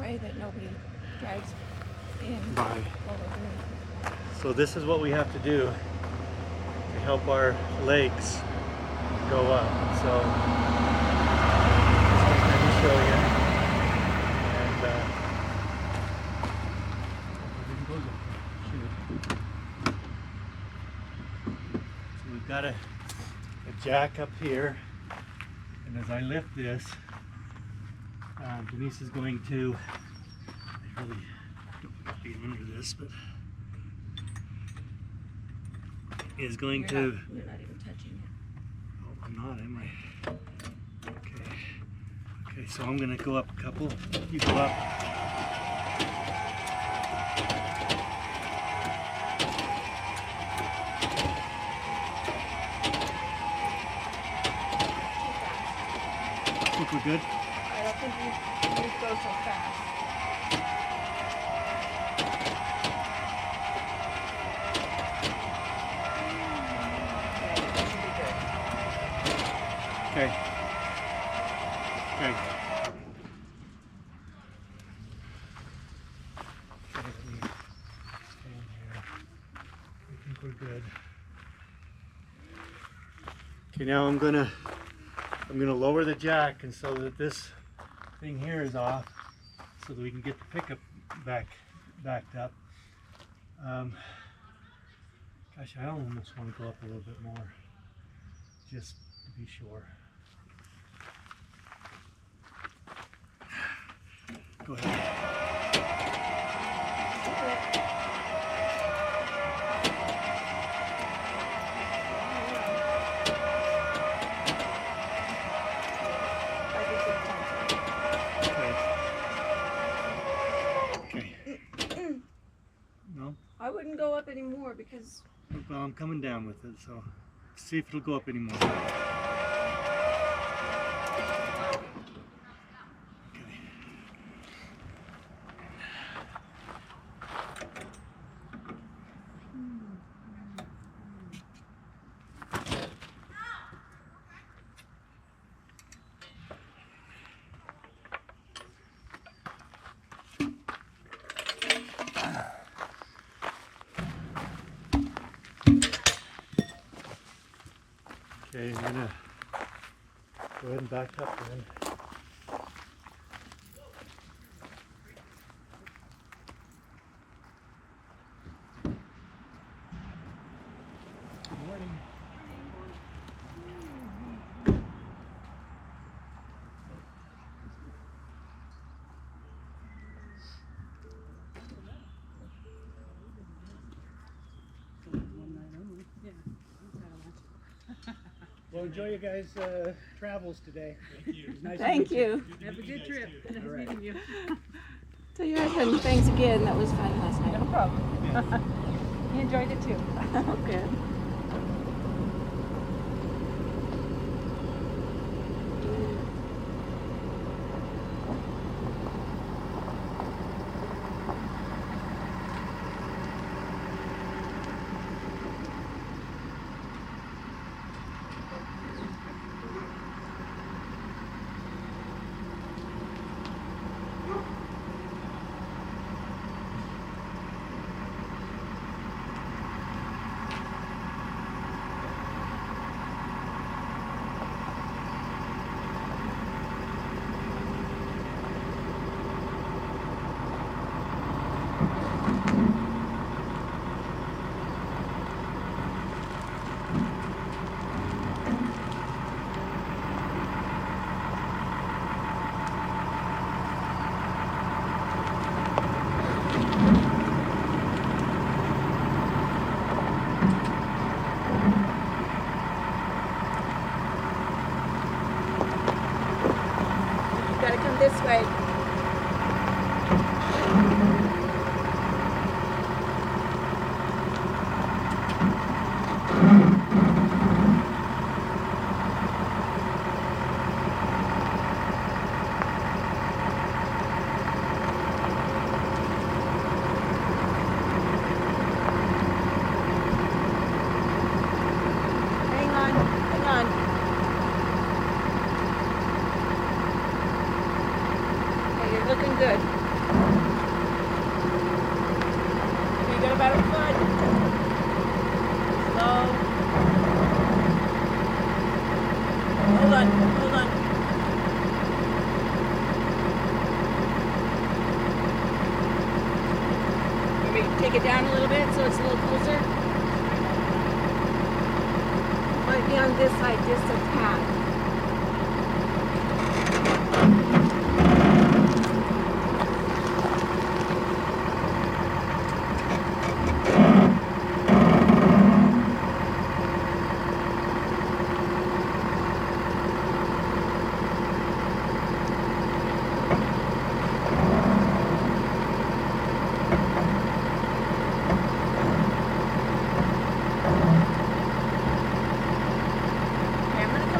way that nobody drives in. By. So this is what we have to do to help our legs go up. So let me show you. And so we've got a jack up here, and as I lift this, Denise is going to, I really don't like being under this, but is going to. You're not even touching it. Oh, I'm not, am I? Okay. Okay, so I'm gonna go up a couple. You go up. I think we're good. I don't think you go so fast. Okay. Okay. Okay, let me stand here. I think we're good. Okay, now I'm gonna lower the jack, and so that this thing here is off, so that we can get the pickup backed up. Gosh, I almost want to go up a little bit more, just to be sure. Go ahead. Okay. No? I wouldn't go up anymore because. Well, I'm coming down with it, so see if it'll go up anymore. Okay, I'm gonna go ahead and back up then. Good morning. Well, enjoy you guys' travels today. Thank you. Nice to Thank meet you. Have a good trip. Nice All right. meeting you. Tell your husband thanks again. That was fun last night. No problem. He enjoyed it too. Okay. Gotta come this way. Hang on, hang on. Okay, you're looking good. you got about a foot. Slow. Hold on, hold on. Maybe take it down a little bit so it's a little closer. Might be on this side just a tad.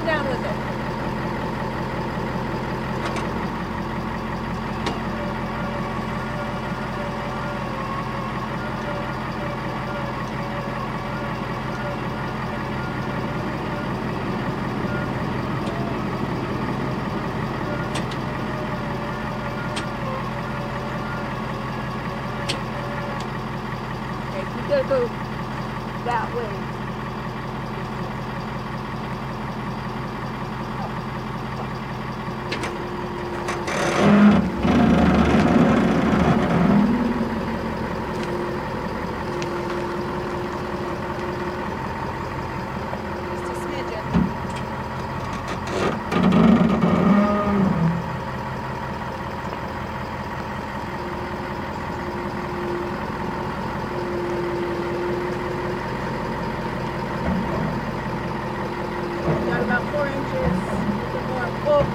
Down with it. Okay, we gotta go that way. Got about 4 inches. A bit more. Oh.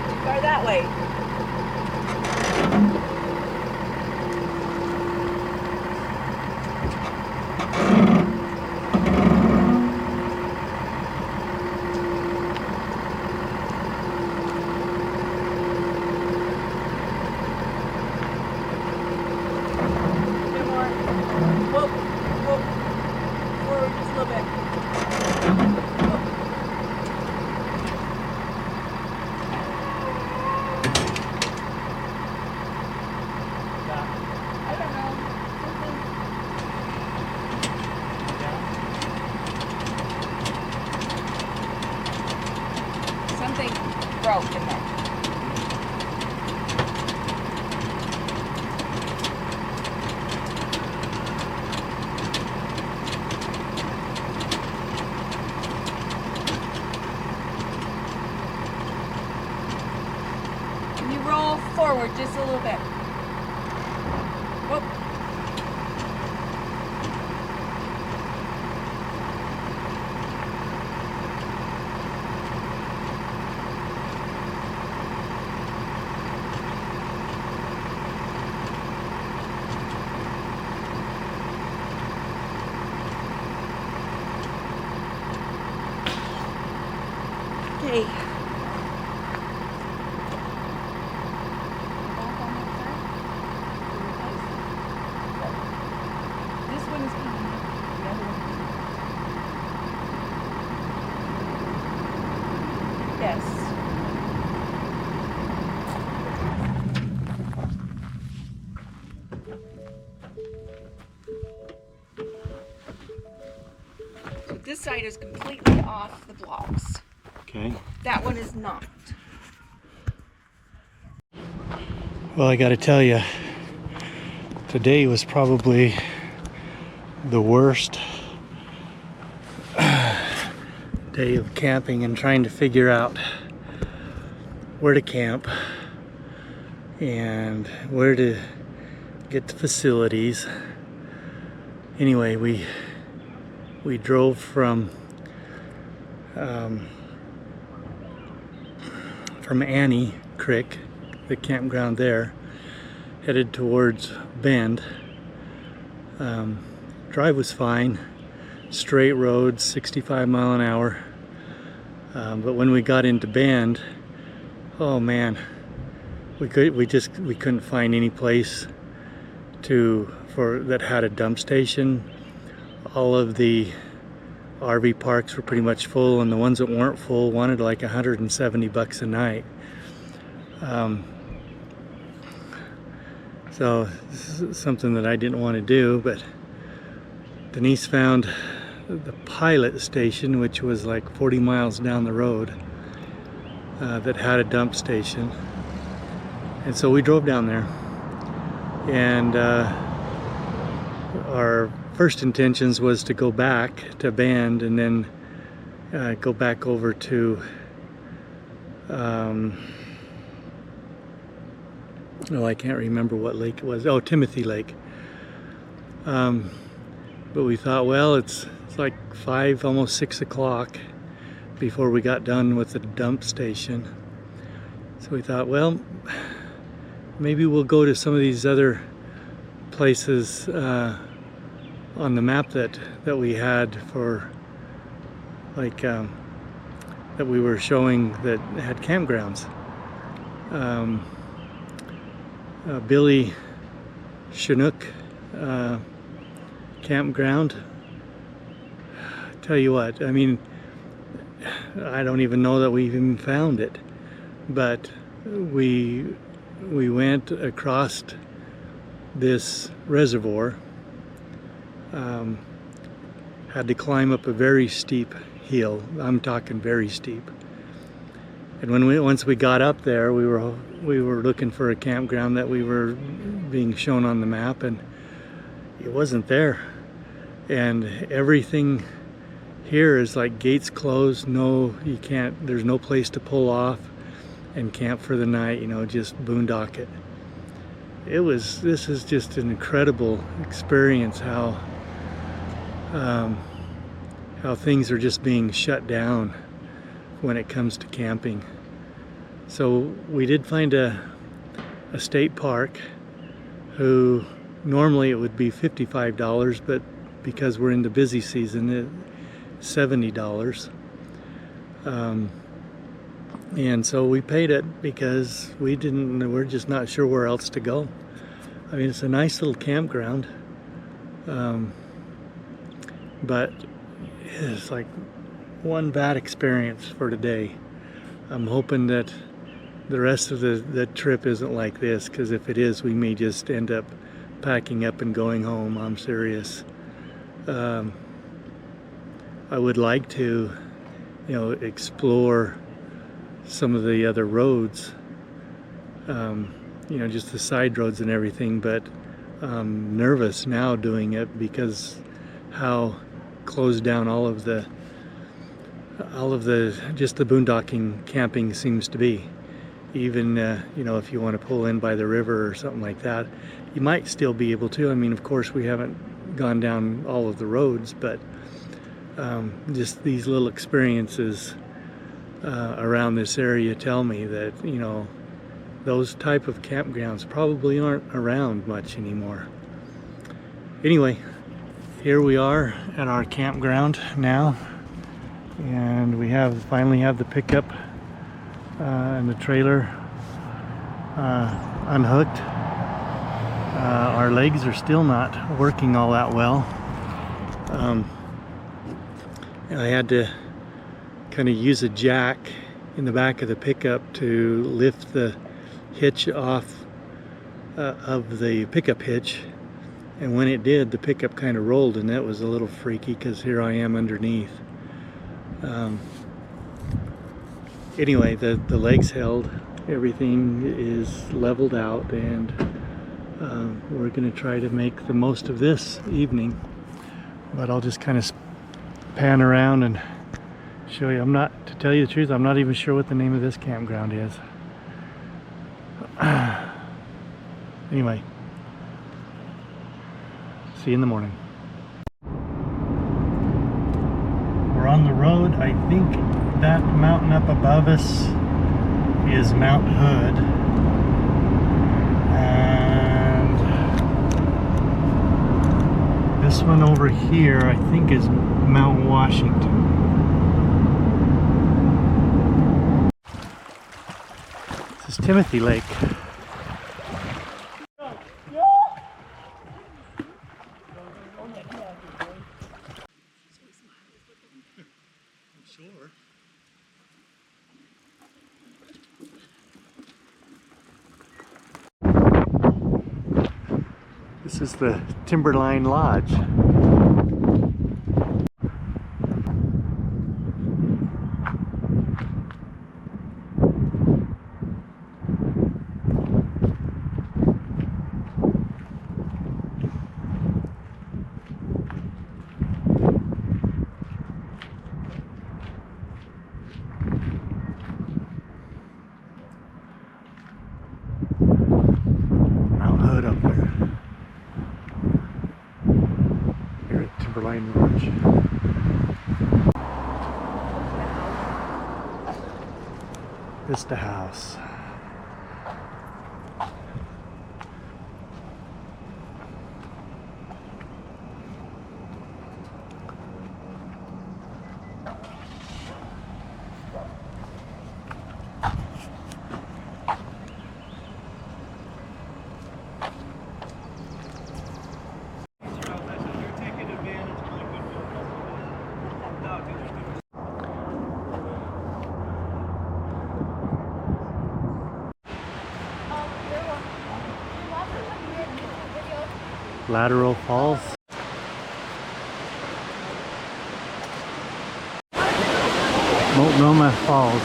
Too far that way. Something broke in there. Can you roll forward just a little bit? Whoop. Okay. This one is coming up. The other one. Yes. So this side is completely off the blocks. Okay. That one is not. Well, I got to tell you, today was probably the worst day of camping and trying to figure out where to camp and where to get the facilities. Anyway, we drove from Annie Creek, the campground there, headed towards Bend. Drive was fine, straight roads, 65 mile an hour. But when we got into Bend, oh man, we couldn't find any place that had a dump station. All of the RV parks were pretty much full, and the ones that weren't full wanted like $170 a night. So this is something that I didn't want to do, but Denise found the pilot station, which was like 40 miles down the road, that had a dump station. And so we drove down there, and our first intentions was to go back to Bend and then go back over to oh, I can't remember what lake it was. Oh, Timothy Lake. But we thought, well, it's like 5, almost 6 o'clock before we got done with the dump station. So we thought, well, maybe we'll go to some of these other places on the map that we had for, like, that we were showing that had campgrounds. Billy Chinook campground. Tell you what, I mean, I don't even know that we even found it, but we went across this reservoir, had to climb up a very steep hill. I'm talking very steep. And once we got up there, we were looking for a campground that we were being shown on the map, and it wasn't there. And everything here is like gates closed. No, you can't. There's no place to pull off and camp for the night. You know, just boondock it. This is just an incredible experience. How things are just being shut down when it comes to camping. So we did find a state park who normally it would be $55, but because we're in the busy season, it's $70. And so we paid it because we're just not sure where else to go. I mean, it's a nice little campground, but it's like one bad experience for today. I'm hoping that the rest of the trip isn't like this, because if it is, we may just end up packing up and going home. I'm serious. I would like to, you know, explore some of the other roads, you know, just the side roads and everything, but I'm nervous now doing it because how closed down all of the just the boondocking camping seems to be. Even you know, if you want to pull in by the river or something like that, you might still be able to. I mean, of course, we haven't gone down all of the roads, but just these little experiences around this area tell me that, you know, those type of campgrounds probably aren't around much anymore. Anyway, here we are at our campground now, and we finally have the pickup and the trailer unhooked. Our legs are still not working all that well. I had to kind of use a jack in the back of the pickup to lift the hitch off of the pickup hitch, and when it did, the pickup kind of rolled, and that was a little freaky because here I am underneath. Anyway, the legs held, everything is leveled out, and we're going to try to make the most of this evening. But I'll just kind of pan around and show you. To tell you the truth, I'm not even sure what the name of this campground is. Anyway, see you in the morning. We're on the road. I think that mountain up above us is Mount Hood, and this one over here I think is Mount Washington. This is Timothy Lake. Sure. This is the Timberline Lodge. Up there. Here at Timberline Lodge. Vista House. Lateral Falls. Multnomah Falls.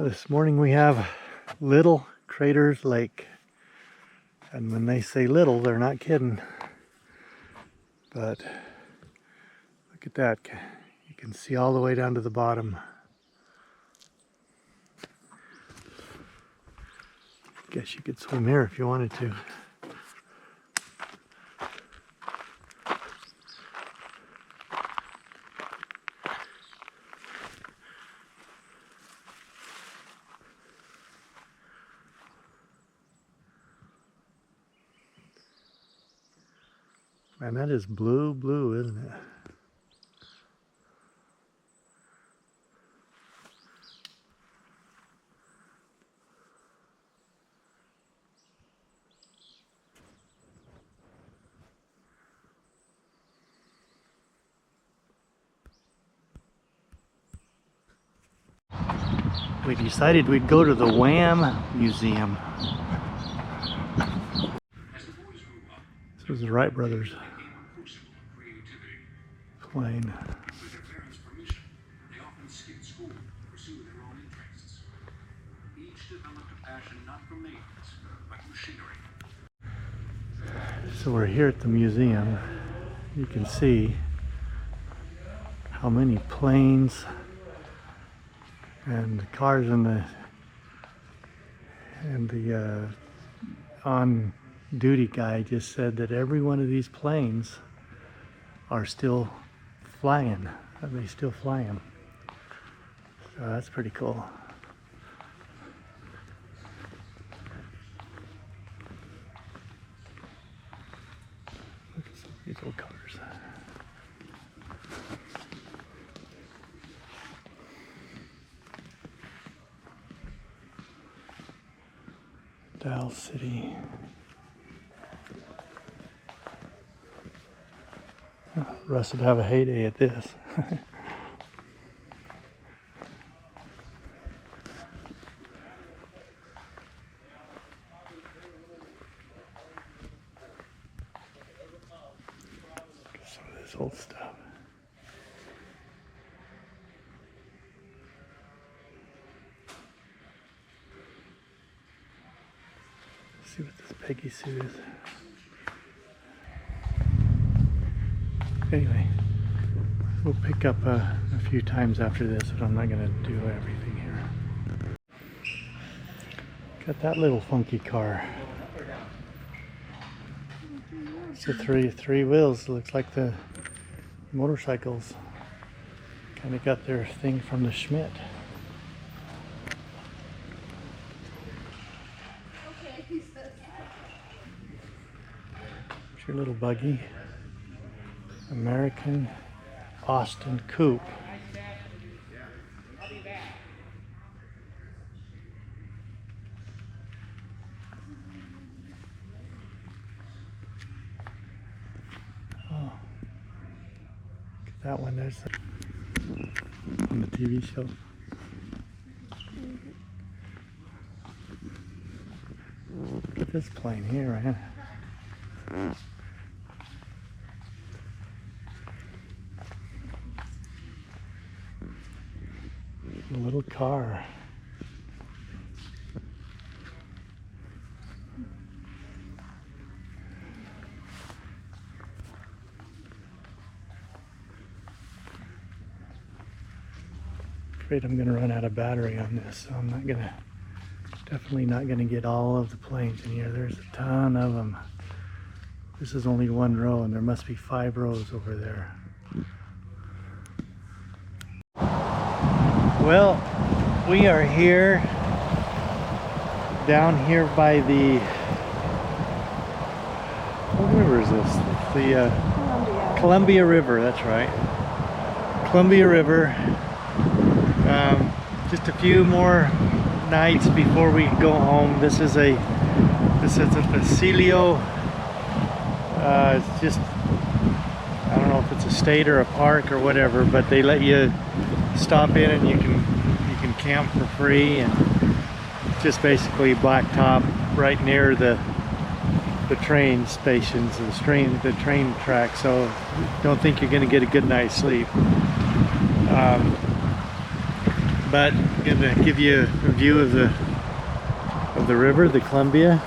This morning we have Little Craters Lake, and when they say little, they're not kidding. But look at that, you can see all the way down to the bottom. Guess you could swim here if you wanted to. Man, that is blue, blue, isn't it? We decided we'd go to the Wham Museum. This was the Wright brothers plane. With their parents' permission, they often skipped school to pursue their own interests. Each developed a passion not for maintenance, but machinery. So we're here at the museum. You can see how many planes and cars and the on-duty guy just said that every one of these planes are still flying. They still fly them. So that's pretty cool. Look at some of these old cars. Dial City. Russ would have a heyday at this. Some of this old stuff. Let's see what this Peggy suit is. Anyway, we'll pick up a few times after this, but I'm not going to do everything here. Got that little funky car. It's the three wheels. Looks like the motorcycles kind of got their thing from the Schmidt. It's your little buggy. American Austin Coupe. Oh, look at that one. There's on the TV show. Look at this plane here, man. A little car. Afraid I'm gonna run out of battery on this, so I'm not gonna, definitely not gonna get all of the planes in here. There's a ton of them. This is only one row, and there must be 5 rows over there. Well, we are here, down here by the, what river is this? The Columbia River, that's right. Columbia River. Just a few more nights before we go home. This is a Basilio. It's just, I don't know if it's a state or a park or whatever, but they let you stop in and you can camp for free, and just basically blacktop right near the train stations, the train track. So don't think you're going to get a good night's sleep. But I'm going to give you a view of the river, the Columbia.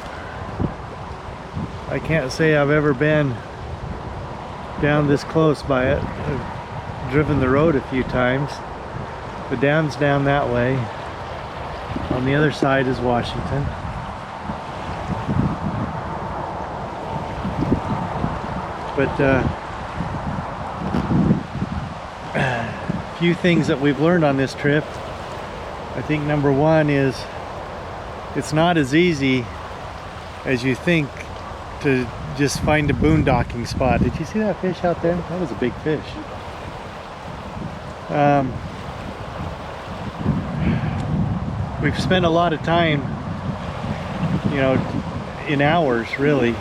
I can't say I've ever been down this close by it. I've driven the road a few times. The dam's down that way. On the other side is Washington. But a few things that we've learned on this trip. I think number one is it's not as easy as you think to just find a boondocking spot. Did you see that fish out there? That was a big fish. We've spent a lot of time, you know, in hours really,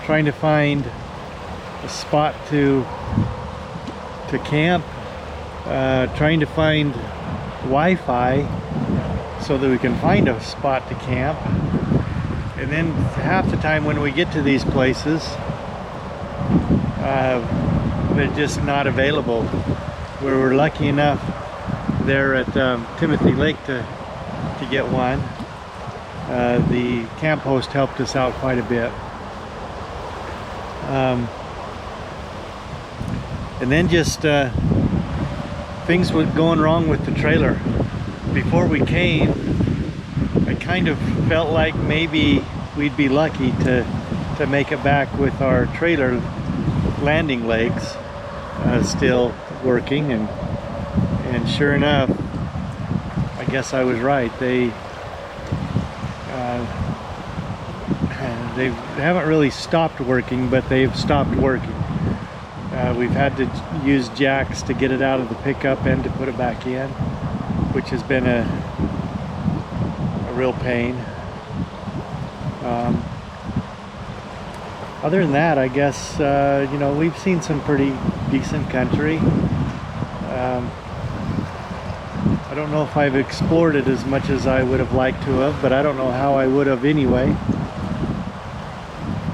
trying to find a spot to camp, trying to find Wi-Fi so that we can find a spot to camp. And then half the time when we get to these places, they're just not available. We were lucky enough there at Timothy Lake to get one. The camp host helped us out quite a bit. And then just things were going wrong with the trailer. Before we came, I kind of felt like maybe we'd be lucky to make it back with our trailer landing legs still working, and sure enough, I guess I was right. They haven't really stopped working, but they've stopped working. We've had to use jacks to get it out of the pickup and to put it back in, which has been a real pain. Other than that, I guess, you know, we've seen some pretty decent country. I don't know if I've explored it as much as I would have liked to have, but I don't know how I would have anyway.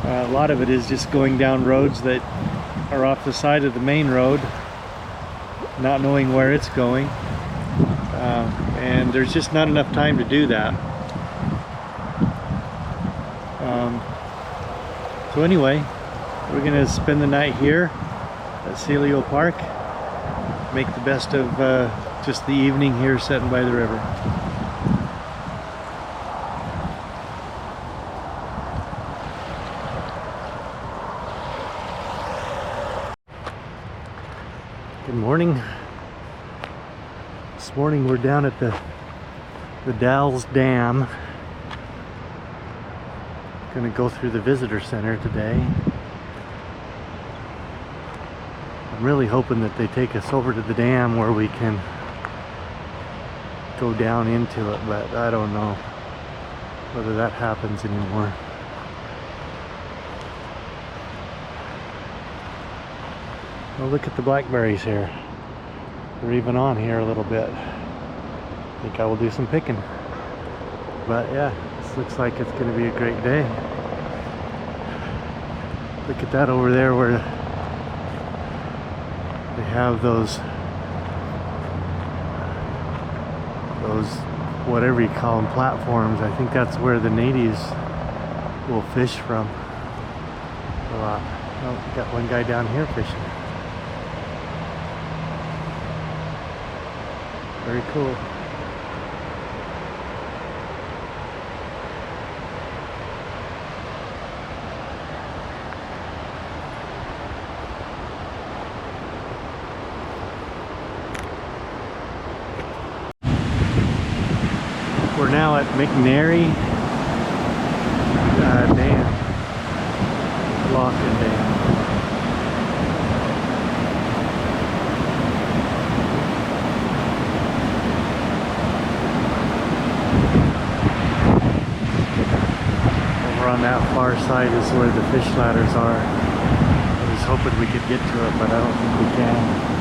A lot of it is just going down roads that are off the side of the main road, not knowing where it's going. And there's just not enough time to do that. So anyway, we're gonna spend the night here at Celio Park, make the best of just the evening here sitting by the river. Good morning. This morning we're down at the Dalles Dam. Gonna go through the visitor center today. I'm really hoping that they take us over to the dam where we can go down into it, but I don't know whether that happens anymore. Well, look at the blackberries here. They're even on here a little bit. I think I will do some picking. But yeah, this looks like it's going to be a great day. Look at that over there where they have those whatever you call them, platforms. I think that's where the natives will fish from a lot. Oh, we got one guy down here fishing. Very cool. We're now at McNary Dam, Lock-in Dam. Over on that far side is where the fish ladders are. I was hoping we could get to it, but I don't think we can.